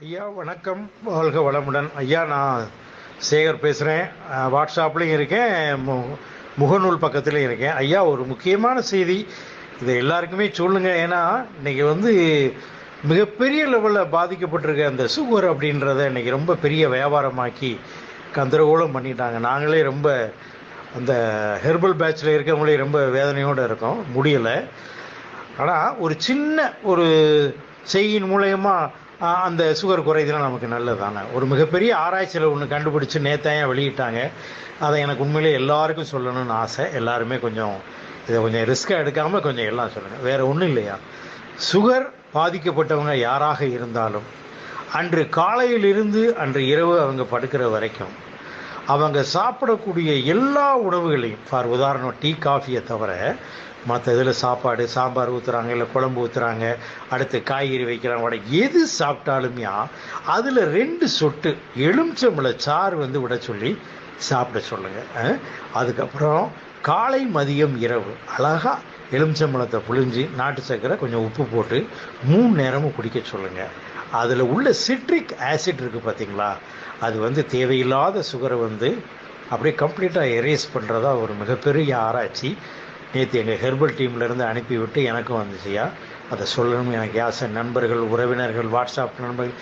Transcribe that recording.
ஐயா வணக்கம், வாழ்க வளமுடன். ஐயா நான் சேகர் பேசுகிறேன். வாட்ஸ்அப்லேயும் இருக்கேன், முகநூல் பக்கத்துலேயும் இருக்கேன். ஐயா ஒரு முக்கியமான செய்தி, இதை எல்லாருக்குமே சொல்லுங்கள். ஏன்னா இன்றைக்கி மிகப்பெரிய லெவலில் பாதிக்கப்பட்டிருக்க அந்த சுகர் அப்படின்றத இன்றைக்கி ரொம்ப பெரிய வியாபாரமாக்கி கந்தரகோலம் பண்ணிட்டாங்க. நாங்களே ரொம்ப அந்த ஹெர்பல் பேட்சில் இருக்கவங்களே ரொம்ப வேதனையோடு இருக்கோம், முடியலை. ஆனால் ஒரு சின்ன ஒரு செய்யின் மூலயமா அந்த சுகர் குறைதலாம் நமக்கு நல்லது தானே. ஒரு மிகப்பெரிய ஆராய்ச்சியில் ஒன்று கண்டுபிடிச்சி நேத்தாயம் வெளியிட்டாங்க. அதை எனக்கு உண்மையிலே எல்லாருக்கும் சொல்லணும்னு ஆசை. எல்லாருமே இதை கொஞ்சம் ரிஸ்க்காக எடுக்காமல் கொஞ்சம் எல்லாம் சொல்லுங்கள். வேறு ஒன்றும் இல்லையா, சுகர் பாதிக்கப்பட்டவங்க யாராக இருந்தாலும் அன்று காலையிலிருந்து அன்று இரவு அவங்க படுக்கிற வரைக்கும் அவங்க சாப்பிடக்கூடிய எல்லா உணவுகளையும், ஃபார் உதாரணம் டீ காஃபியை தவிர மற்ற இதில் சாப்பாடு சாம்பார் ஊற்றுறாங்க, இல்லை குழம்பு ஊற்றுறாங்க, அடுத்து காய்கறி வைக்கிறாங்க, எது சாப்பிட்டாலுமே அதில் 2 சொட்டு எலுமிச்சம்பழ சாறு விட சொல்லி சாப்பிட சொல்லுங்கள். அதுக்கப்புறம் காலை மதியம் இரவு அழகாக எலுமிச்சம்பழத்தை புழிஞ்சு நாட்டு சர்க்கரை கொஞ்சம் உப்பு போட்டு 3 நேரமும் குடிக்க சொல்லுங்கள். அதில் உள்ள சிட்ரிக் ஆசிட் இருக்குது பார்த்தீங்களா, அது தேவையில்லாத சுகரை அப்படியே கம்ப்ளீட்டாக எரேஸ் பண்ணுறதா ஒரு மிகப்பெரிய ஆராய்ச்சி நேற்று எங்கள் ஹெர்பல் டீம்லேருந்து அனுப்பிவிட்டு எனக்கும் வந்துச்சுயா. அதை சொல்லணும் எனக்கு ஆசை. நண்பர்கள், உறவினர்கள், வாட்ஸ்அப் நண்பர்கள்